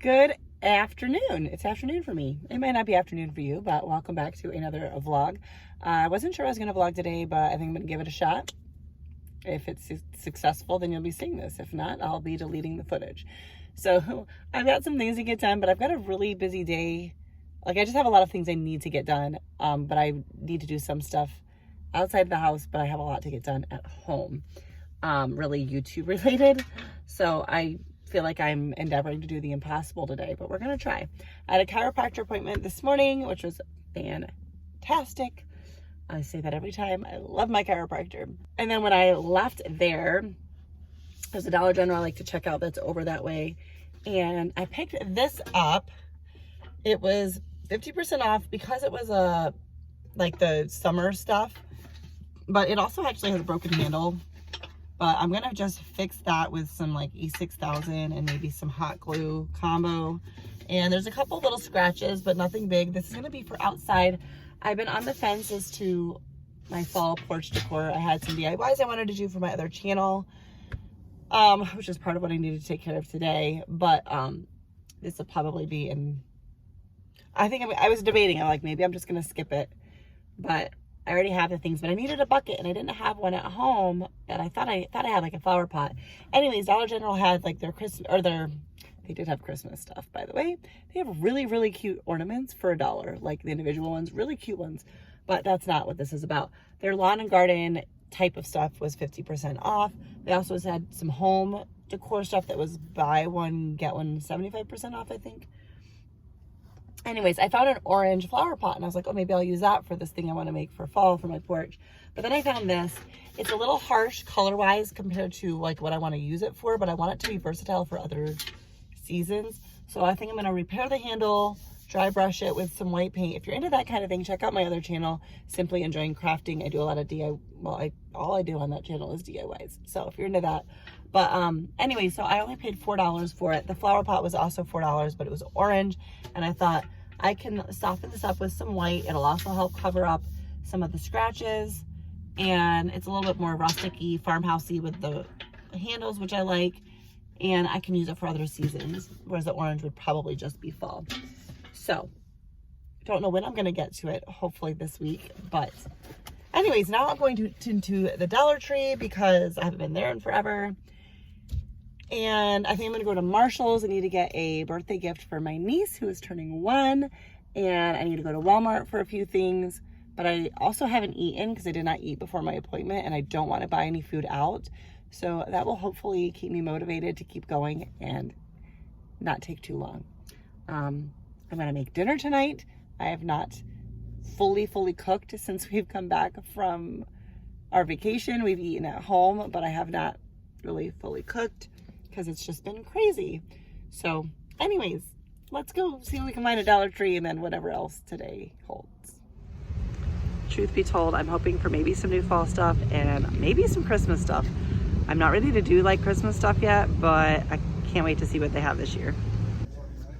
Good afternoon. It's afternoon for me. It might not be afternoon for you, but welcome back to another vlog. I wasn't sure I was going to vlog today, but I think I'm going to give it a shot. If it's successful, then you'll be seeing this. If not, I'll be deleting the footage. So I've got some things to get done, but I've got a really busy day. Like, I just have a lot of things I need to get done, but I need to do some stuff outside the house, but I have a lot to get done at home, really YouTube related. So I feel like I'm endeavoring to do the impossible today, but we're going to try. I had a chiropractor appointment this morning, which was fantastic. I say that every time. I love my chiropractor. And then when I left there, there's a Dollar General I like to check out that's over that way. And I picked this up. It was 50% off because it was like the summer stuff, but it also actually has a broken handle. But I'm gonna just fix that with some like E6000 and maybe some hot glue combo. And there's a couple little scratches, but nothing big. This is gonna be for outside. I've been on the fence as to my fall porch decor. I had some DIYs I wanted to do for my other channel, which is part of what I needed to take care of today. But this will probably be in, I was debating, I'm like, maybe I'm just gonna skip it. But I already have the things, but I needed a bucket and I didn't have one at home. And I thought I had like a flower pot. Anyways, Dollar General had like their Christmas, or they did have Christmas stuff, by the way. They have really, really cute ornaments for $1, like the individual ones, really cute ones. But that's not what this is about. Their lawn and garden type of stuff was 50% off. They also had some home decor stuff that was buy one, get one 75% off, I think. Anyways, I found an orange flower pot and I was like, oh, maybe I'll use that for this thing I want to make for fall for my porch. But then I found this. It's a little harsh color-wise compared to like what I want to use it for, but I want it to be versatile for other seasons. So I think I'm going to repair the handle, dry brush it with some white paint. If you're into that kind of thing, check out my other channel, Simply Enjoying Crafting. I do a lot of DIY. Well, all I do on that channel is DIYs. So if you're into that. But anyway, so I only paid $4 for it. The flower pot was also $4, but it was orange. And I thought I can soften this up with some white. It'll also help cover up some of the scratches. And it's a little bit more rustic-y, farmhousey with the handles, which I like. And I can use it for other seasons, whereas the orange would probably just be fall. So, don't know when I'm going to get to it, hopefully this week. But anyways, now I'm going to the Dollar Tree because I haven't been there in forever. And I think I'm going to go to Marshall's. I need to get a birthday gift for my niece who is turning 1. And I need to go to Walmart for a few things. But I also haven't eaten because I did not eat before my appointment. And I don't want to buy any food out. So that will hopefully keep me motivated to keep going and not take too long. I'm going to make dinner tonight. I have not fully cooked since we've come back from our vacation. We've eaten at home, but I have not really fully cooked because it's just been crazy. So anyways, let's go see what we can find at Dollar Tree and then whatever else today holds. Truth be told, I'm hoping for maybe some new fall stuff and maybe some Christmas stuff. I'm not ready to do like Christmas stuff yet, but I can't wait to see what they have this year.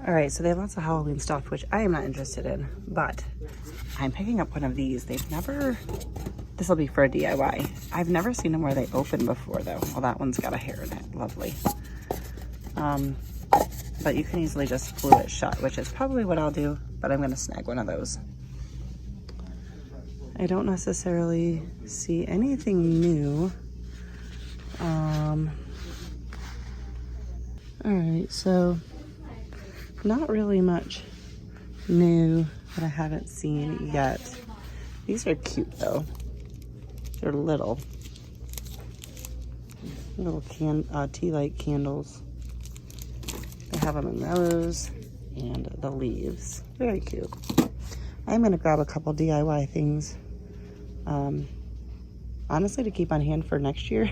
All right, so they have lots of Halloween stuff, which I am not interested in, but I'm picking up one of these. This will be for a DIY. I've never seen them where they open before though. Well, that one's got a hair in it, lovely. But you can easily just glue it shut, which is probably what I'll do, but I'm gonna snag one of those. I don't necessarily see anything new. All right, so not really much new that I haven't seen yet. These are cute though. They're little tea light candles. They have them in those and the leaves. Very cute. I'm gonna grab a couple DIY things. Honestly, to keep on hand for next year,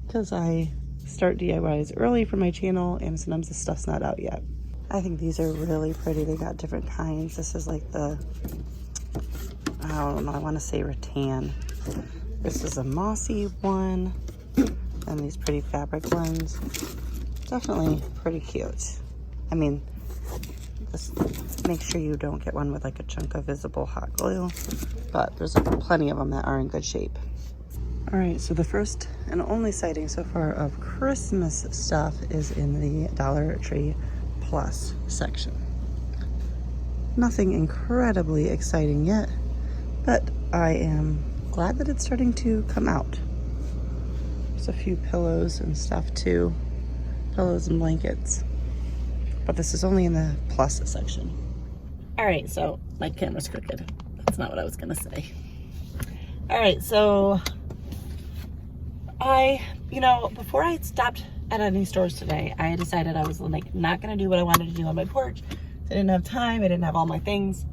because I start DIYs early for my channel and sometimes the stuff's not out yet. I think these are really pretty. They got different kinds. This is like I don't know, I want to say rattan. This is a mossy one, and these pretty fabric ones. Definitely pretty cute. I mean, just make sure you don't get one with like a chunk of visible hot glue, but there's plenty of them that are in good shape. All right, so the first and only sighting so far of Christmas stuff is in the Dollar Tree plus section. Nothing incredibly exciting yet, but I am glad that it's starting to come out. There's a few pillows and stuff too, pillows and blankets, but this is only in the plus section. All right, so my camera's crooked. That's not what I was gonna say. All right, so before I stopped at any stores today, I decided I was like not gonna do what I wanted to do on my porch. I didn't have time, I didn't have all my things.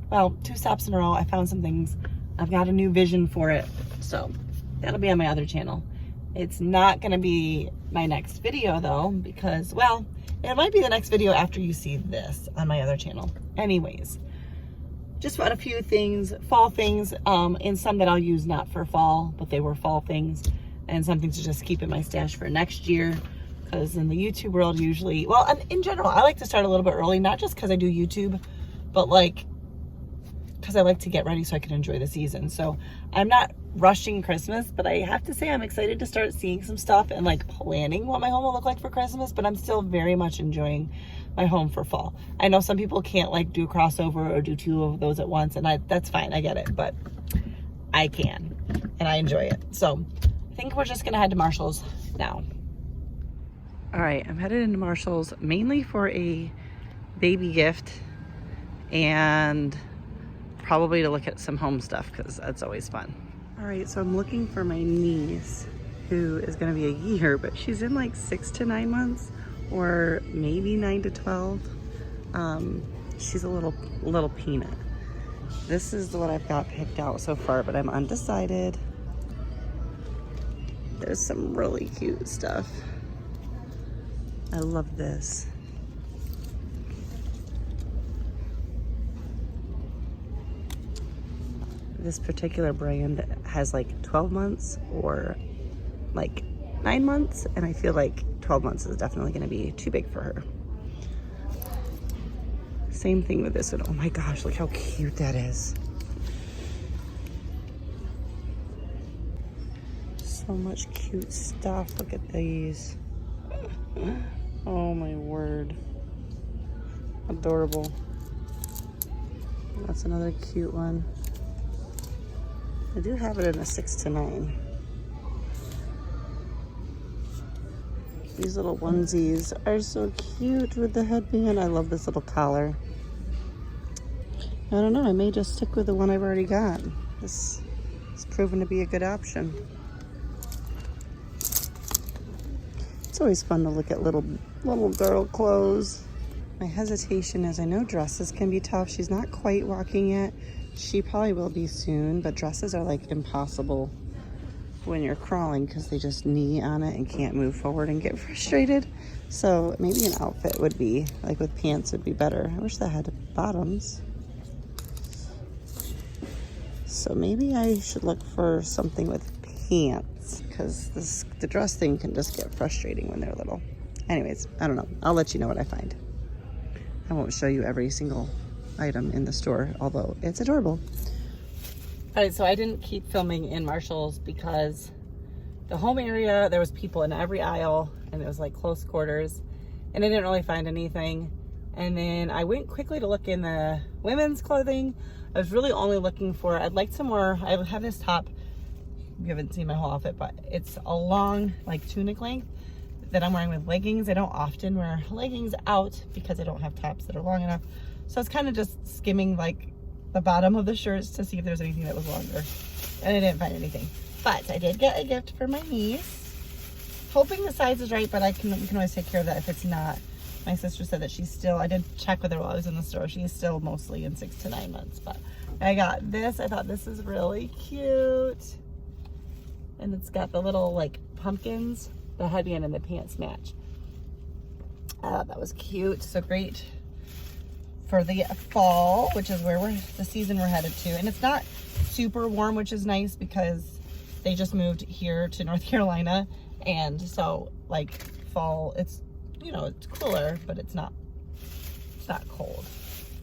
Well, 2 stops in a row, I found some things. I've got a new vision for it, so that'll be on my other channel. It's not gonna be my next video though, because, well, it might be the next video after you see this on my other channel. Anyways, just found a few things, fall things, and some that I'll use not for fall, but they were fall things, and some things to just keep in my stash for next year. Because in the YouTube world usually, well, and in general, I like to start a little bit early, not just because I do YouTube, but like, because I like to get ready so I can enjoy the season. So I'm not rushing Christmas, but I have to say I'm excited to start seeing some stuff and like planning what my home will look like for Christmas, but I'm still very much enjoying my home for fall. I know some people can't like do a crossover or do 2 of those at once, and that's fine, I get it, but I can, and I enjoy it. So I think we're just gonna head to Marshall's now. All right, I'm headed into Marshall's mainly for a baby gift and probably to look at some home stuff because that's always fun. All right, so I'm looking for my niece who is gonna be a year, but she's in like 6 to 9 months or maybe 9 to 12. She's a little peanut. This is what I've got picked out so far, but I'm undecided. There's some really cute stuff. I love this. This particular brand has like 12 months or like 9 months, and I feel like 12 months is definitely gonna be too big for her. Same thing with this one. Oh my gosh, look how cute that is. So much cute stuff. Look at these. Oh my word. Adorable. That's another cute one. I do have it in a 6 to 9. These little onesies are so cute with the headband. I love this little collar. I don't know, I may just stick with the one I've already got. This has proven to be a good option. It's always fun to look at little girl clothes. My hesitation is I know dresses can be tough. She's not quite walking yet. She probably will be soon, but dresses are like impossible when you're crawling because they just knee on it and can't move forward and get frustrated. So maybe an outfit would be, like with pants would be better. I wish that had bottoms. So maybe I should look for something with pants because the dress thing can just get frustrating when they're little. Anyways, I don't know. I'll let you know what I find. I won't show you every single item in the store, although it's adorable. All right, so I didn't keep filming in Marshall's because the home area, there was people in every aisle and it was like close quarters and I didn't really find anything. And then I went quickly to look in the women's clothing. I was really only looking for, I'd like some more, I have this top, you haven't seen my whole outfit, but it's a long like tunic length that I'm wearing with leggings. I don't often wear leggings out because I don't have tops that are long enough. So it's kind of just skimming like the bottom of the shirts to see if there's anything that was longer. And I didn't find anything. But I did get a gift for my niece. Hoping the size is right, but we can always take care of that if it's not. My sister said that she's still, I did check with her while I was in the store, she's still mostly in 6 to 9 months. But I got this. I thought this is really cute. And it's got the little like pumpkins. The headband and the pants match. I thought that was cute. So great for the fall, which is where the season we're headed to. And it's not super warm, which is nice because they just moved here to North Carolina. And so like fall, it's, you know, it's cooler, but it's not cold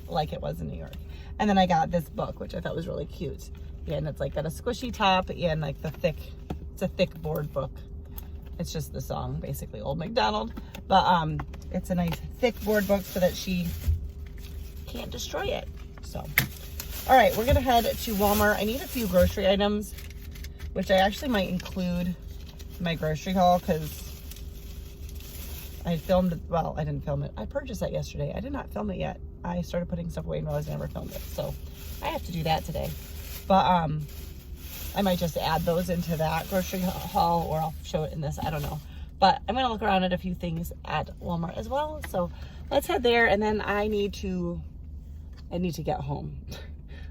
like it was in New York. And then I got this book, which I thought was really cute. Yeah, and it's like got a squishy top and like it's a thick board book. It's just the song, basically, Old MacDonald. But it's a nice thick board book so that she can't destroy it. So, all right, we're gonna head to Walmart. I need a few grocery items, which I actually might include in my grocery haul because I filmed, well, I didn't film it. I purchased that yesterday. I did not film it yet. I started putting stuff away and realized I never filmed it. So I have to do that today. But I might just add those into that grocery haul, or I'll show it in this, I don't know. But I'm gonna look around at a few things at Walmart as well. So let's head there, and then I need to get home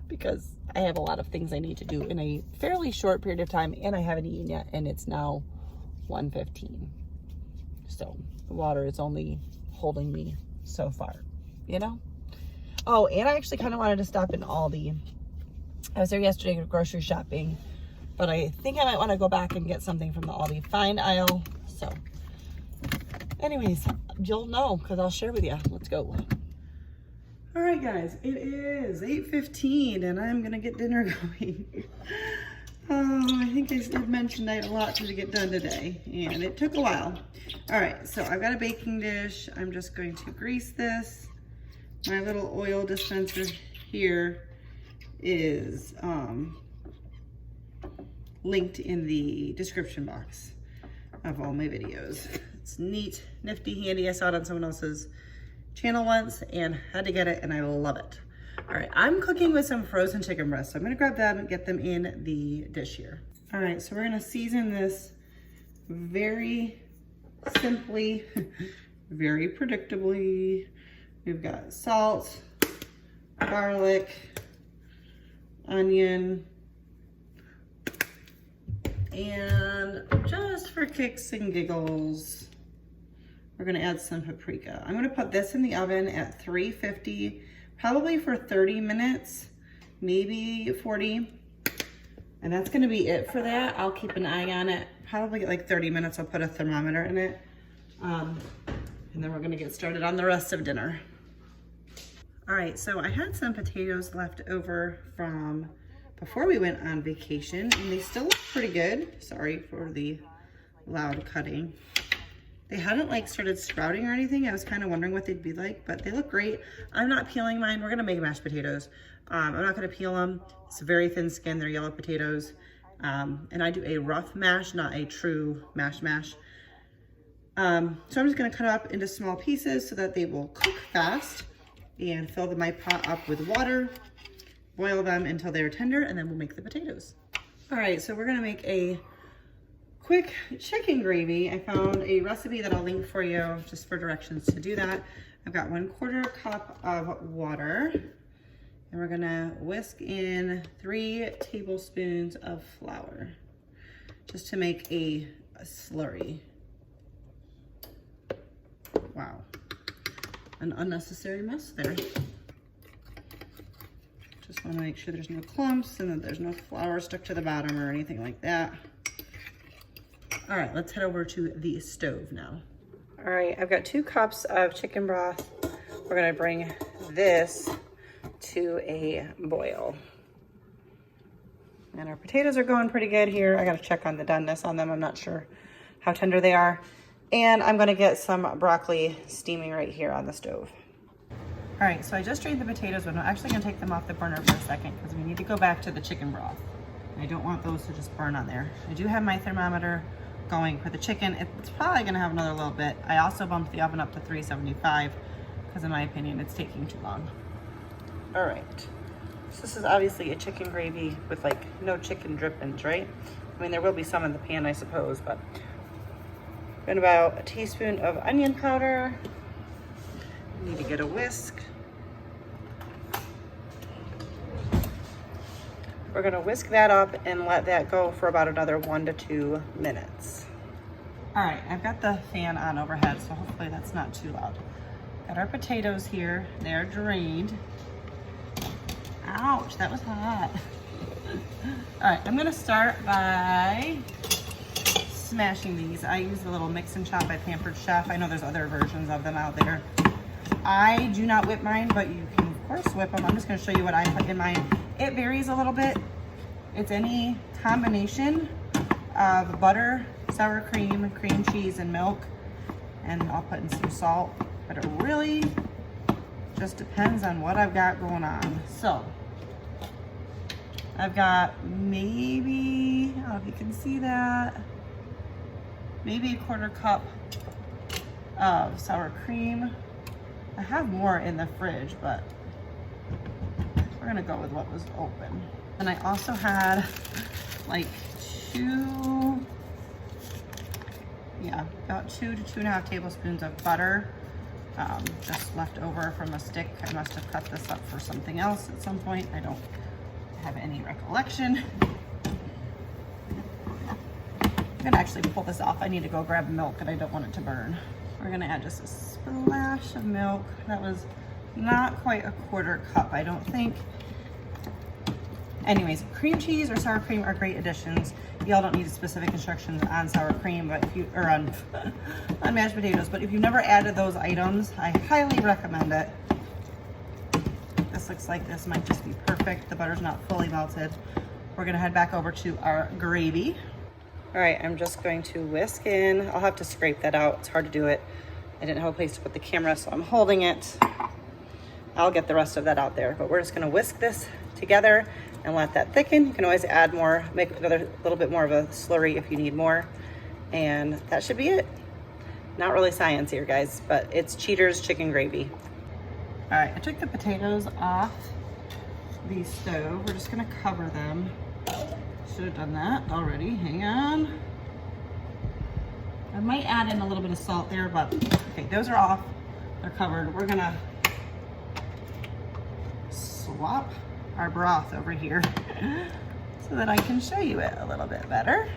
because I have a lot of things I need to do in a fairly short period of time, and I haven't eaten yet, and it's now 1:15. So the water is only holding me so far, you know? Oh, and I actually kind of wanted to stop in Aldi. I was there yesterday grocery shopping, but I think I might want to go back and get something from the Aldi find aisle. So anyways, you'll know because I'll share with you. Let's go. All right, guys, it is 8:15 and I'm gonna get dinner going. I think I did mention I had a lot to get done today, and it took a while. All right, so I've got a baking dish. I'm just going to grease this. My little oil dispenser here is linked in the description box of all my videos. It's neat, nifty, handy. I saw it on someone else's channel once and had to get it, and I love it. All right, I'm cooking with some frozen chicken breasts. So I'm gonna grab them and get them in the dish here. All right, so we're gonna season this very simply, very predictably. We've got salt, garlic, onion, and just for kicks and giggles, we're gonna add some paprika. I'm gonna put this in the oven at 350, probably for 30 minutes, maybe 40. And that's gonna be it for that. I'll keep an eye on it. Probably like 30 minutes, I'll put a thermometer in it. And then we're gonna get started on the rest of dinner. All right, so I had some potatoes left over from before we went on vacation, and they still look pretty good. Sorry for the loud cutting. They hadn't like started sprouting or anything. I was kind of wondering what they'd be like, but they look great. I'm not peeling mine. We're gonna make mashed potatoes. I'm not gonna peel them. It's very thin skin, they're yellow potatoes. And I do a rough mash, not a true mash. So I'm just gonna cut up into small pieces so that they will cook fast, and fill my pot up with water, boil them until they're tender, and then we'll make the potatoes. All right, so we're gonna make a quick chicken gravy. I found a recipe that I'll link for you just for directions to do that. I've got 1/4 cup of water, and we're gonna whisk in 3 tablespoons of flour just to make a slurry. Wow, an unnecessary mess there. Just wanna make sure there's no clumps and that there's no flour stuck to the bottom or anything like that. All right, let's head over to the stove now. All right, I've got 2 cups of chicken broth. We're gonna bring this to a boil. And our potatoes are going pretty good here. I gotta check on the doneness on them. I'm not sure how tender they are. And I'm gonna get some broccoli steaming right here on the stove. All right, so I just drained the potatoes, but I'm actually gonna take them off the burner for a second because we need to go back to the chicken broth. I don't want those to just burn on there. I do have my thermometer going for the chicken. It's probably gonna have another little bit. I also bumped the oven up to 375 because in my opinion, it's taking too long. All right, so this is obviously a chicken gravy with like no chicken drippings, right? I mean, there will be some in the pan, I suppose, but and about a teaspoon of onion powder. Need to get a whisk. We're gonna whisk that up and let that go for about another 1 to 2 minutes. All right, I've got the fan on overhead, so hopefully that's not too loud. Got our potatoes here, they're drained. Ouch, that was hot. All right, I'm gonna start by smashing these. I use the little mix and chop by Pampered Chef. I know there's other versions of them out there. I do not whip mine, but you can of course whip them. I'm just gonna show you what I put in mine. It varies a little bit. It's any combination of butter, sour cream, cream cheese, and milk. And I'll put in some salt, but it really just depends on what I've got going on. So I've got maybe, I don't know if you can see that, maybe a 1/4 cup of sour cream. I have more in the fridge, but we're gonna go with what was open. And I also had like about 2 to 2.5 tablespoons of butter, just left over from a stick. I must have cut this up for something else at some point. I don't have any recollection. I'm gonna actually pull this off. I need to go grab milk and I don't want it to burn. We're gonna add just a splash of milk. That was not quite a 1/4 cup, I don't think. Anyways, cream cheese or sour cream are great additions. Y'all don't need specific instructions on sour cream, but if you, or on mashed potatoes, but if you've never added those items, I highly recommend it. This looks like this might just be perfect. The butter's not fully melted. We're gonna head back over to our gravy. All right, I'm just going to whisk in. I'll have to scrape that out. It's hard to do it. I didn't have a place to put the camera, so I'm holding it. I'll get the rest of that out there, but we're just gonna whisk this together and let that thicken. You can always add more, make another little bit more of a slurry if you need more. And that should be it. Not really science here, guys, but it's Cheater's chicken gravy. All right, I took the potatoes off the stove. We're just gonna cover them. Should have done that already, hang on. I might add in a little bit of salt there, but okay, those are off, they're covered. We're gonna swap our broth over here so that I can show you it a little bit better.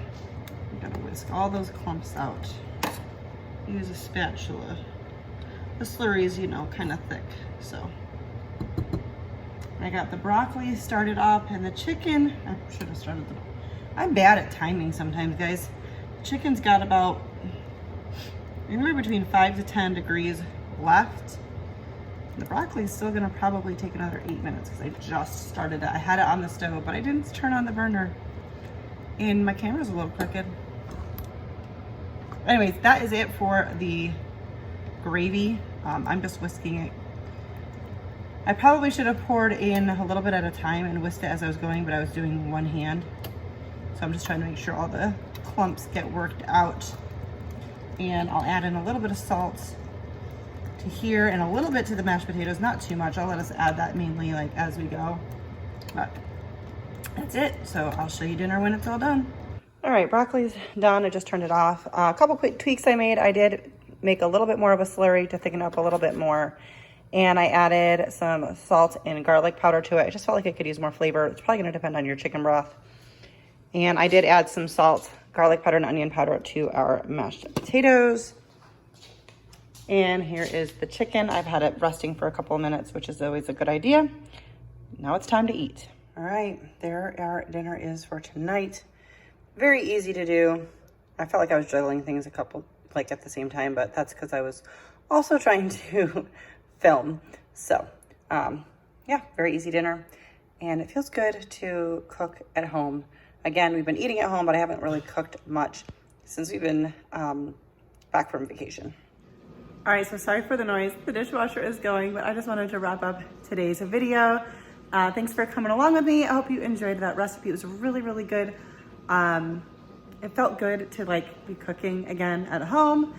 I'm gonna whisk all those clumps out. Use a spatula. The slurry is, you know, kind of thick, so. I got the broccoli started up and the chicken, I should have started the, I'm bad at timing sometimes, guys. Chicken's got about anywhere between 5 to 10 degrees left. The broccoli is still gonna probably take another 8 minutes because I just started it. I had it on the stove, but I didn't turn on the burner. And my camera's a little crooked. Anyways, that is it for the gravy. I'm just whisking it. I probably should have poured in a little bit at a time and whisked it as I was going, but I was doing one hand. So I'm just trying to make sure all the clumps get worked out. And I'll add in a little bit of salt to here and a little bit to the mashed potatoes, not too much. I'll let us add that mainly like as we go, but that's it. So I'll show you dinner when it's all done. All right, broccoli's done. I just turned it off. A couple quick tweaks I made. I did make a little bit more of a slurry to thicken up a little bit more. And I added some salt and garlic powder to it. I just felt like I could use more flavor. It's probably gonna depend on your chicken broth. And I did add some salt, garlic powder, and onion powder to our mashed potatoes. And here is the chicken. I've had it resting for a couple of minutes, which is always a good idea. Now it's time to eat. All right, there our dinner is for tonight. Very easy to do. I felt like I was juggling things a couple, like at the same time, but that's because I was also trying to film. So yeah, very easy dinner. And it feels good to cook at home. Again, we've been eating at home, but I haven't really cooked much since we've been back from vacation. All right, so sorry for the noise. The dishwasher is going, but I just wanted to wrap up today's video. Thanks for coming along with me. I hope you enjoyed that recipe. It was really, really good. It felt good to like be cooking again at home.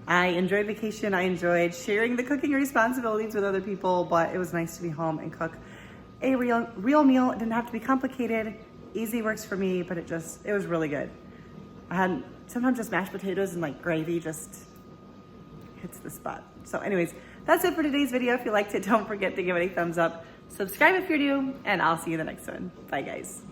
I enjoyed vacation. I enjoyed sharing the cooking responsibilities with other people, but it was nice to be home and cook a real meal. It didn't have to be complicated. Easy works for me, but it was really good. I had sometimes just mashed potatoes and like gravy just hits the spot. So anyways, that's it for today's video. If you liked it, don't forget to give it a thumbs up. Subscribe if you're new, and I'll see you in the next one. Bye guys.